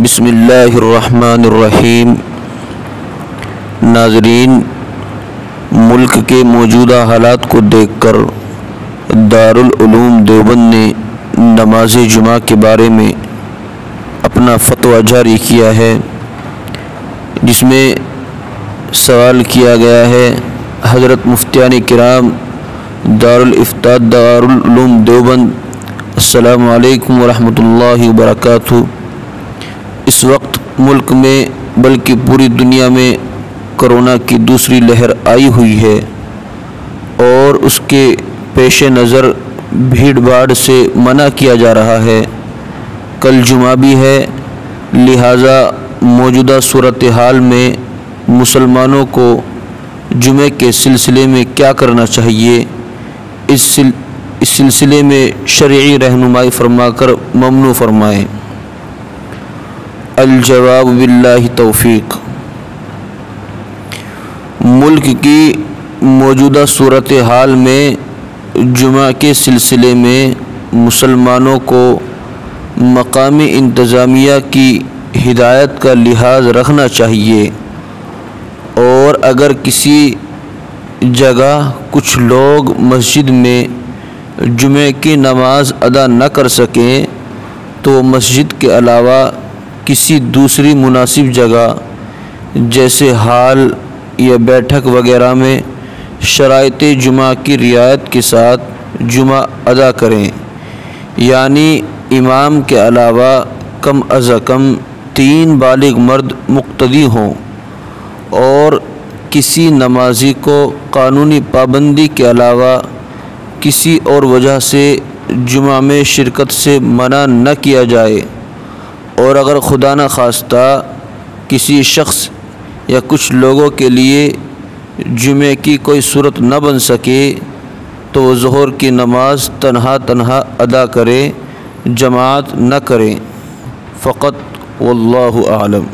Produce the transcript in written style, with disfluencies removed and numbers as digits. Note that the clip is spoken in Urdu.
بسم اللہ الرحمن الرحیم۔ ناظرین، ملک کے موجودہ حالات کو دیکھ کر دارالعلوم دیوبند نے نماز جمعہ کے بارے میں اپنا فتویٰ جاری کیا ہے، جس میں سوال کیا گیا ہے حضرت مفتیان کرام دارالافتاء دارالعلوم دیوبند، السلام علیکم ورحمۃ اللہ وبرکاتہ۔ اس وقت ملک میں بلکہ پوری دنیا میں کرونا کی دوسری لہر آئی ہوئی ہے اور اس کے پیش نظر بھیڑ بھاڑ سے منع کیا جا رہا ہے۔ کل جمعہ بھی ہے، لہٰذا موجودہ صورتحال میں مسلمانوں کو جمعے کے سلسلے میں کیا کرنا چاہیے، اس سلسلے میں شرعی رہنمائی فرما کر ممنوع فرمائیں۔ الجواب باللہ توفیق۔ ملک کی موجودہ صورتحال میں جمعہ کے سلسلے میں مسلمانوں کو مقامی انتظامیہ کی ہدایت کا لحاظ رکھنا چاہیے، اور اگر کسی جگہ کچھ لوگ مسجد میں جمعے کی نماز ادا نہ کر سکیں تو مسجد کے علاوہ کسی دوسری مناسب جگہ جیسے ہال یا بیٹھک وغیرہ میں شرائط جمعہ کی رعایت کے ساتھ جمعہ ادا کریں، یعنی امام کے علاوہ کم از کم 3 بالغ مرد مقتدی ہوں، اور کسی نمازی کو قانونی پابندی کے علاوہ کسی اور وجہ سے جمعہ میں شرکت سے منع نہ کیا جائے، اور اگر خدا نہ خواستہ کسی شخص یا کچھ لوگوں کے لیے جمعے کی کوئی صورت نہ بن سکے تو وہ ظہر کی نماز تنہا ادا کرے، جماعت نہ کریں فقط، واللہ اعلم۔